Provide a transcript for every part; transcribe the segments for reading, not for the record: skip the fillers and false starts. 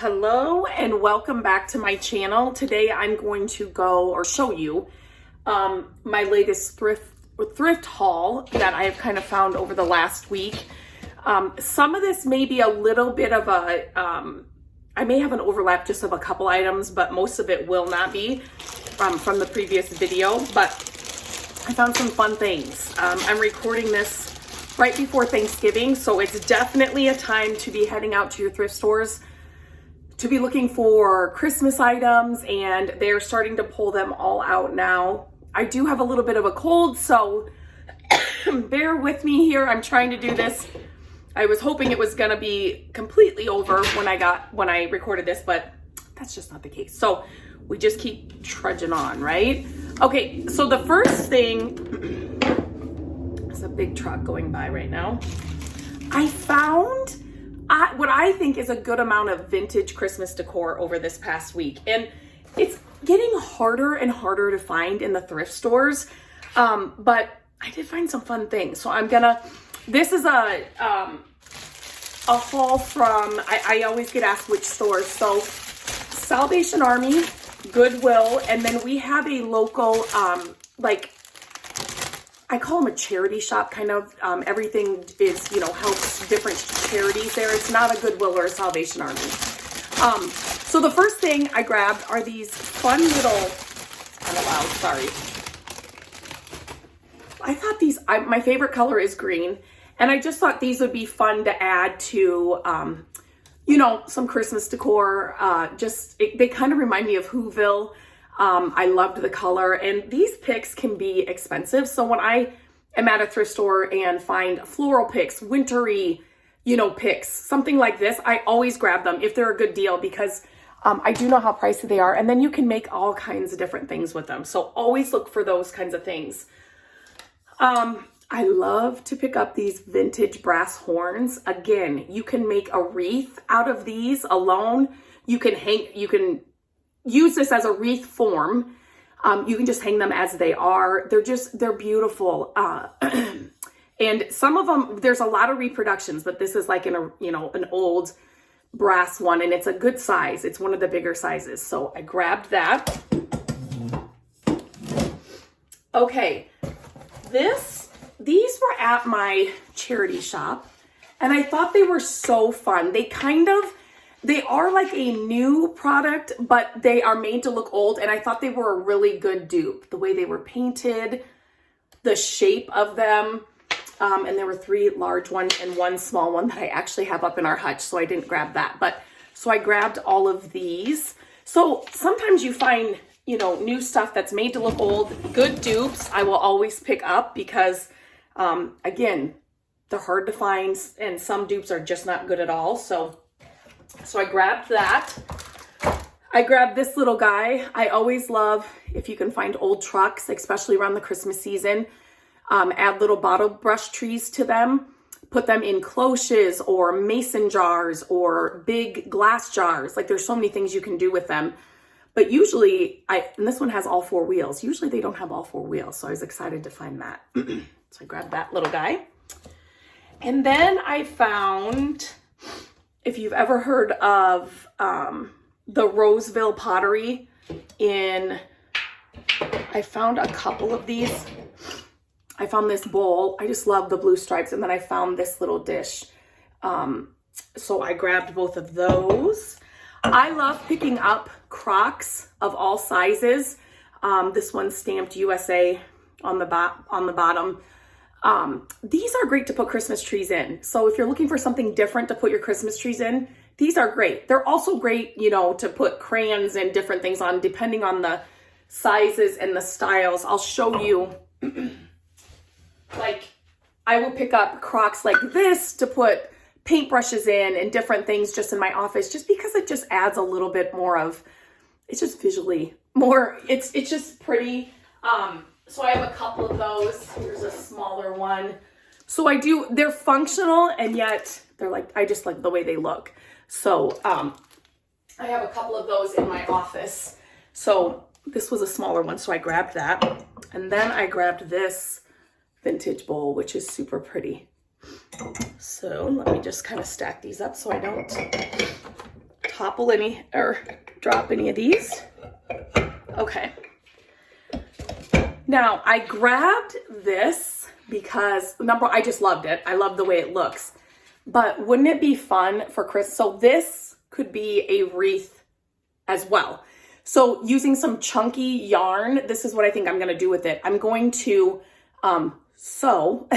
Hello and welcome back to my channel. Today I'm going to go or show you my latest thrift haul that I have kind of found over the last week. Some of this may be a little bit of a, I may have an overlap just of a couple items, but most of it will not be from the previous video, but I found some fun things. I'm recording this right before Thanksgiving, so it's definitely a time to be heading out to your thrift stores to be looking for Christmas items, and they're starting to pull them all out now. I do have a little bit of a cold, so bear with me here. I'm trying to do this. I was hoping it was gonna be completely over when I recorded this, but that's just not the case. So we just keep trudging on, right? Okay, so the first thing, there's a big truck going by right now. I found what I think is a good amount of vintage Christmas decor over this past week. And it's getting harder and harder to find in the thrift stores. But I did find some fun things. So this is a haul from, I always get asked which stores. So Salvation Army, Goodwill, and then we have a local, I call them a charity shop, kind of. Everything is, helps different charities there. It's not a Goodwill or a Salvation Army. So the first thing I grabbed are these fun little, kind of loud, sorry. I thought my favorite color is green, and I just thought these would be fun to add to, some Christmas decor. They kind of remind me of Whoville. I loved the color, and these picks can be expensive. So when I am at a thrift store and find floral picks, wintry, picks, something like this, I always grab them if they're a good deal, because I do know how pricey they are, and then you can make all kinds of different things with them. So always look for those kinds of things. I love to pick up these vintage brass horns. Again, you can make a wreath out of these alone. You can use this as a wreath form. You can just hang them as they are. They're beautiful. And some of them, there's a lot of reproductions, but this is like an old brass one, and it's a good size. It's one of the bigger sizes. So I grabbed that. Okay. These were at my charity shop, and I thought they were so fun. They are like a new product, but they are made to look old, and I thought they were a really good dupe. The way they were painted, the shape of them, and there were 3 large ones and 1 small one that I actually have up in our hutch, so I didn't grab that. So I grabbed all of these. So sometimes you find, new stuff that's made to look old, good dupes, I will always pick up because, again, they're hard to find, and some dupes are just not good at all. So I grabbed that. I grabbed this little guy. I always love if you can find old trucks, especially around the Christmas season. Add little bottle brush trees to them. Put them in cloches or mason jars or big glass jars. Like, there's so many things you can do with them. But usually, and this one has all 4 wheels. Usually they don't have all 4 wheels, so I was excited to find that. So I grabbed that little guy. And then I found, if you've ever heard of the Roseville Pottery I found a couple of these. I found this bowl. I just love the blue stripes. And then I found this little dish. So I grabbed both of those. I love picking up Crocs of all sizes. This one's stamped USA on the bottom. These are great to put Christmas trees in. So if you're looking for something different to put your Christmas trees in, these are great. They're also great, to put crayons and different things on, depending on the sizes and the styles. I'll show you, I will pick up Crocs like this to put paintbrushes in and different things just in my office, just because it just adds a little bit more of, it's just visually more, it's just pretty. So I have a couple of those. Here's a smaller one. So they're functional, and yet I just like the way they look. So I have a couple of those in my office. So this was a smaller one, so I grabbed that. And then I grabbed this vintage bowl, which is super pretty. So let me just kind of stack these up so I don't topple any or drop any of these. Okay. Now I grabbed this because I just loved it. I love the way it looks. But wouldn't it be fun for Chris? So this could be a wreath as well. So using some chunky yarn, this is what I think I'm going to do with it. I'm going to sew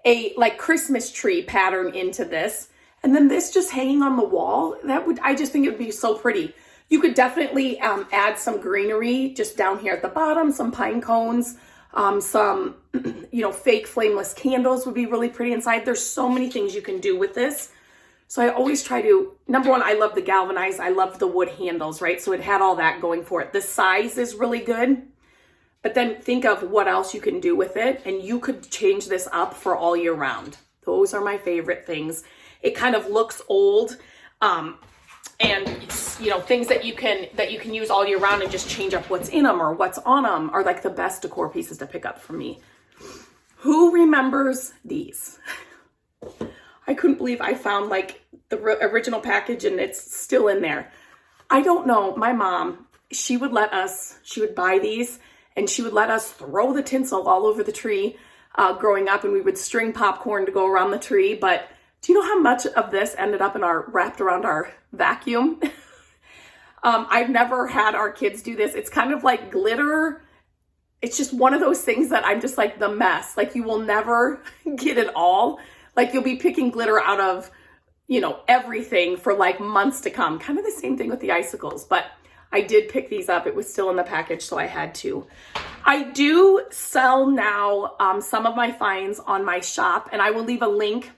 a like Christmas tree pattern into this. And then this just hanging on the wall, I just think it would be so pretty. You could definitely add some greenery just down here at the bottom, some pine cones, some, fake flameless candles would be really pretty inside. There's so many things you can do with this. So I always try to, number one, I love the galvanized. I love the wood handles, right? So it had all that going for it. The size is really good. But then think of what else you can do with it. And you could change this up for all year round. Those are my favorite things. It kind of looks old. And things that you can use all year round and just change up what's in them or what's on them are like the best decor pieces to pick up for me. Who remembers these? I couldn't believe I found like the original package and it's still in there. I don't know. My mom, she would buy these and she would let us throw the tinsel all over the tree growing up, and we would string popcorn to go around the tree. But do you know how much of this ended up wrapped around our vacuum? I've never had our kids do this. It's kind of like glitter. It's just one of those things that I'm just like the mess. Like you will never get it all. Like you'll be picking glitter out of, everything for like months to come. Kind of the same thing with the icicles, but I did pick these up. It was still in the package, so I had to. I do sell now some of my finds on my shop, and I will leave a link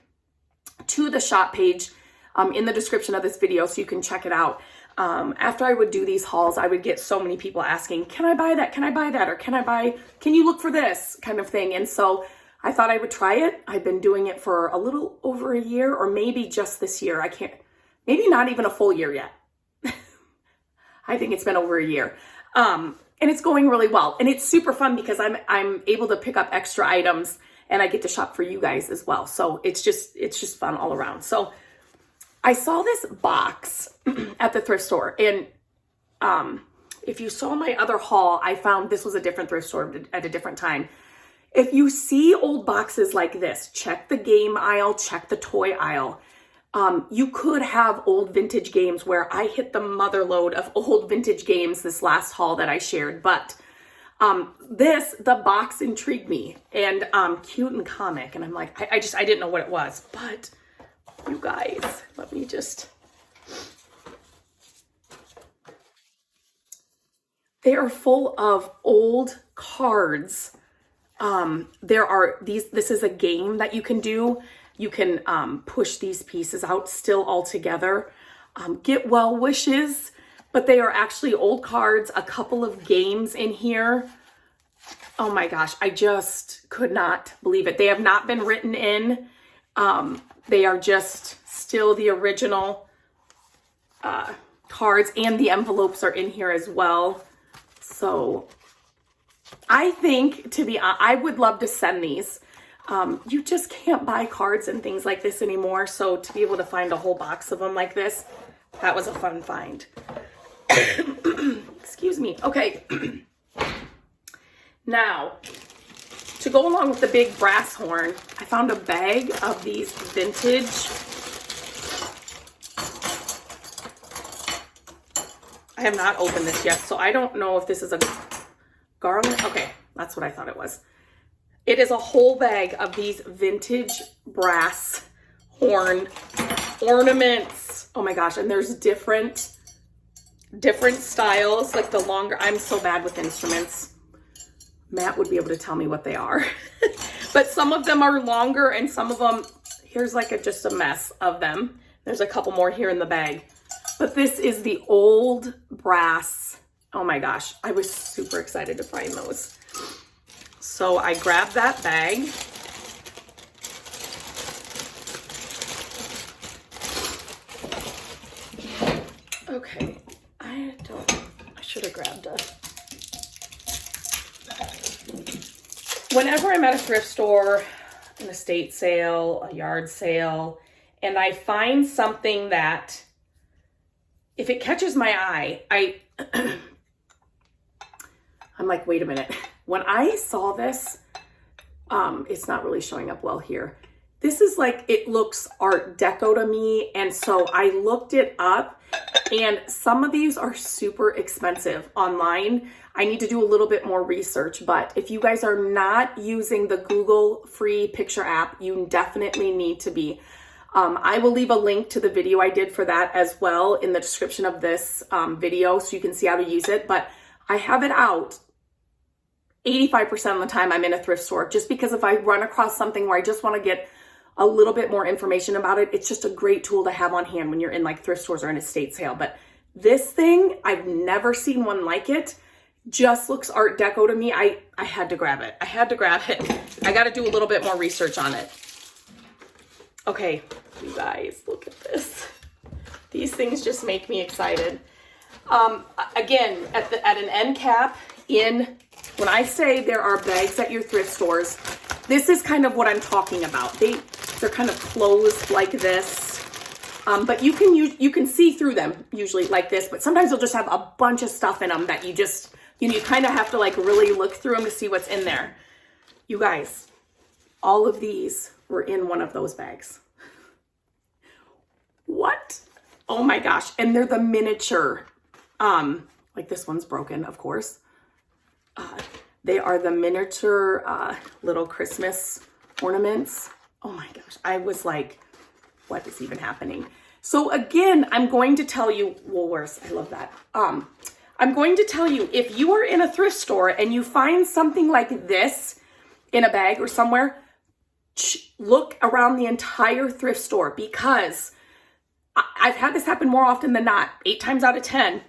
to the shop page in the description of this video so you can check it out. After I would do these hauls, I would get so many people asking, can I buy that? Can I buy that? Or can you look for this kind of thing? And so I thought I would try it. I've been doing it for a little over a year, or maybe just this year. Maybe not even a full year yet. I think it's been over a year. And it's going really well. And it's super fun because I'm able to pick up extra items and I get to shop for you guys as well. So it's just fun all around. So I saw this box at the thrift store, and if you saw my other haul, I found this was a different thrift store at a different time. If you see old boxes like this, check the game aisle, check the toy aisle. You could have old vintage games where I hit the mother load of old vintage games this last haul that I shared, but the box intrigued me, and cute and comic, and I'm like, I didn't know what it was, but you guys, let me just, they are full of old cards. This is a game that you can do. You can push these pieces out still all together. Get well wishes, but they are actually old cards, a couple of games in here. Oh my gosh, I just could not believe it. They have not been written in. They are just still the original cards, and the envelopes are in here as well. So I think, I would love to send these. You just can't buy cards and things like this anymore. So to be able to find a whole box of them like this, that was a fun find. Excuse me. Okay. Now, to go along with the big brass horn, I found a bag of these vintage. I have not opened this yet, so I don't know if this is a garland. Okay, that's what I thought it was. It is a whole bag of these vintage brass horn ornaments. Oh my gosh, and there's different styles, like the longer, I'm so bad with instruments. Matt would be able to tell me what they are. But some of them are longer, and some of them, here's like just a mess of them. There's a couple more here in the bag. But this is the old brass. Oh my gosh, I was super excited to find those. So I grabbed that bag. Okay, I should have grabbed a. Whenever I'm at a thrift store, an estate sale, a yard sale, and I find something that if it catches my eye, I'm like, wait a minute. When I saw this, it's not really showing up well here. This is like, it looks Art Deco to me. And so I looked it up, and some of these are super expensive online. I need to do a little bit more research, but if you guys are not using the Google free picture app, you definitely need to be. I will leave a link to the video I did for that as well in the description of this video, so you can see how to use it. But I have it out 85% of the time I'm in a thrift store, just because if I run across something where I just want to get a little bit more information about it, it's just a great tool to have on hand when you're in like thrift stores or an estate sale. But this thing, I've never seen one like it. Just looks Art Deco to me. I had to grab it. I had to grab it. I got to do a little bit more research on it. Okay, you guys, look at this. These things just make me excited. Again, at an end cap when I say there are bags at your thrift stores, this is kind of what I'm talking about. They're kind of closed like this, but you can see through them usually like this, but sometimes they'll just have a bunch of stuff in them that you just, you kind of have to like really look through them to see what's in there. You guys, all of these were in one of those bags. What? Oh my gosh. And they're the miniature, like this one's broken, of course. They are the miniature little Christmas ornaments. Oh my gosh. I was like, what is even happening? So again, I'm going to tell you, Woolworths, I love that. I'm going to tell you, if you are in a thrift store and you find something like this in a bag or somewhere, look around the entire thrift store, because I've had this happen more often than not. 8 times out of 10,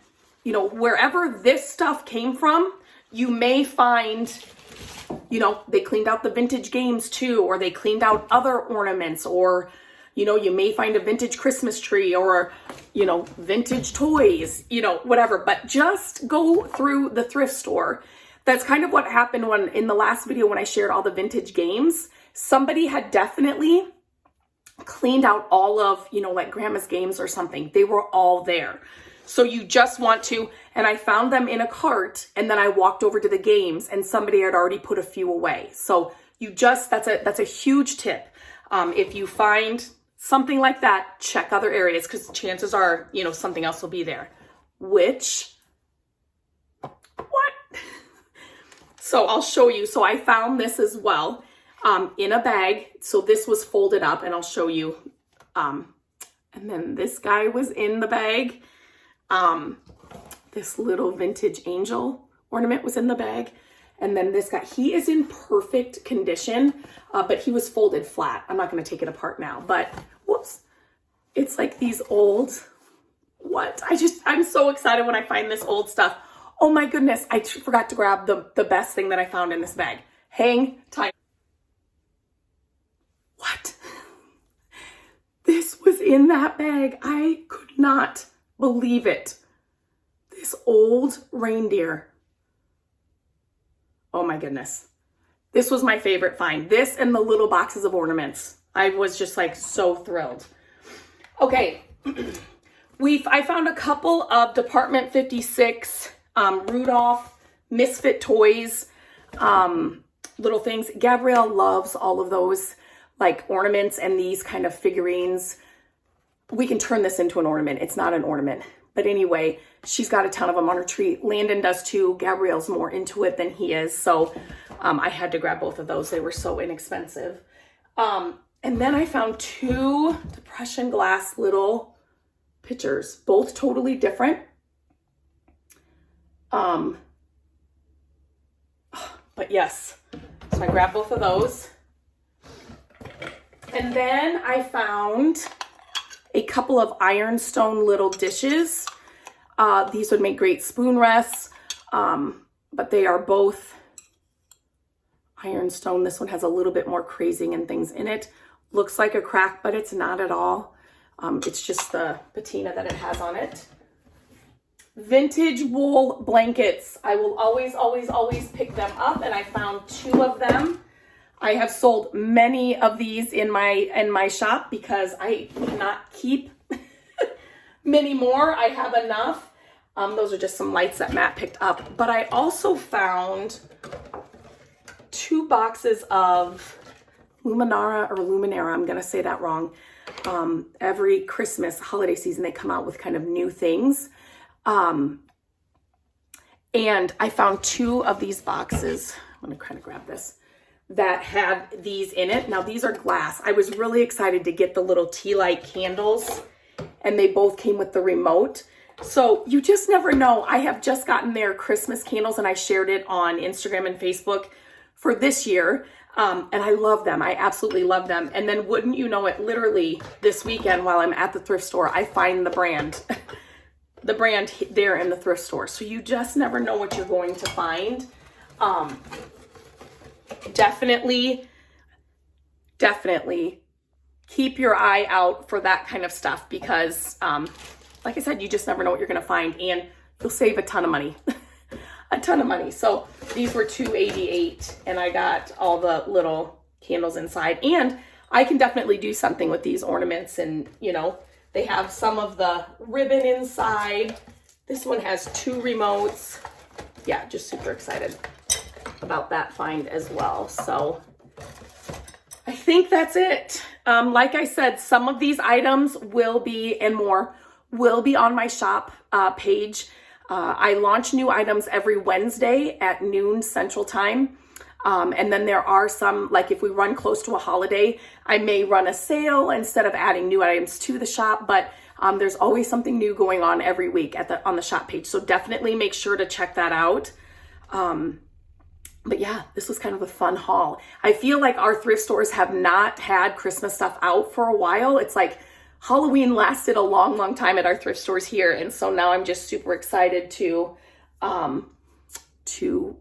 wherever this stuff came from, you may find, they cleaned out the vintage games too, or they cleaned out other ornaments, or, you may find a vintage Christmas tree, or, vintage toys, whatever. But just go through the thrift store. That's kind of what happened in the last video when I shared all the vintage games. Somebody had definitely cleaned out all of, like grandma's games or something. They were all there. So you just want to, and I found them in a cart, and then I walked over to the games and somebody had already put a few away. So that's a huge tip. If you find something like that, check other areas, because chances are, something else will be there. What? So I'll show you. So I found this as well, in a bag. So this was folded up, and I'll show you. And then this guy was in the bag. This little vintage angel ornament was in the bag. And then this guy, he is in perfect condition, but he was folded flat. I'm not going to take it apart now, but whoops. It's like these old, I'm so excited when I find this old stuff. Oh my goodness. I forgot to grab the best thing that I found in this bag. Hang tight. What? This was in that bag. I could not believe it. This old reindeer. Oh my goodness. This was my favorite find. This and the little boxes of ornaments. I was just like so thrilled. Okay. I found a couple of Department 56 Rudolph Misfit toys, little things. Gabrielle loves all of those like ornaments and these kind of figurines. We can turn this into an ornament. It's not an ornament. But anyway, she's got a ton of them on her tree. Landon does too. Gabrielle's more into it than he is. So I had to grab both of those. They were so inexpensive. And then I found 2 Depression glass little pitchers, both totally different. But yes, so I grabbed both of those. And then I found a couple of ironstone little dishes. These would make great spoon rests, but they are both ironstone. This one has a little bit more crazing and things in it. Looks like a crack, but it's not at all. It's just the patina that it has on it. Vintage wool blankets. I will always, always, always pick them up, and I found 2 of them. I have sold many of these in my shop because I cannot keep many more. I have enough. Those are just some lights that Matt picked up. But I also found 2 boxes of Luminara, I'm gonna say that wrong. Every Christmas holiday season, they come out with kind of new things. And I found 2 of these boxes. I'm gonna kind of grab this, that had these in it. Now these are glass. I was really excited to get the little tea light candles, and they both came with the remote. So you just never know. I have just gotten their Christmas candles, and I shared it on Instagram and Facebook for this year. And I love them. I absolutely love them. And then wouldn't you know it, literally this weekend while I'm at the thrift store, I find the brand, the brand there in the thrift store. So you just never know what you're going to find. Definitely keep your eye out for that kind of stuff because, like I said, you just never know what you're going to find, and you'll save a ton of money. A ton of money. So these were $2.88, and I got all the little candles inside. And I can definitely do something with these ornaments, and you know, they have some of the ribbon inside. This one has 2 remotes. Yeah, just super excited about that find as well. So I think that's it. Like I said, some of these items will be, and more, will be on my shop page. I launch new items every Wednesday at noon Central Time. And then there are some, like if we run close to a holiday, I may run a sale instead of adding new items to the shop, but there's always something new going on every week on the shop page. So definitely make sure to check that out. But yeah, this was kind of a fun haul. I feel like our thrift stores have not had Christmas stuff out for a while. It's like Halloween lasted a long, long time at our thrift stores here. And so now I'm just super excited to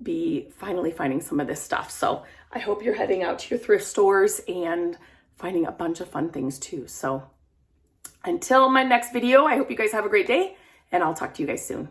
be finally finding some of this stuff. So I hope you're heading out to your thrift stores and finding a bunch of fun things too. So until my next video, I hope you guys have a great day, and I'll talk to you guys soon.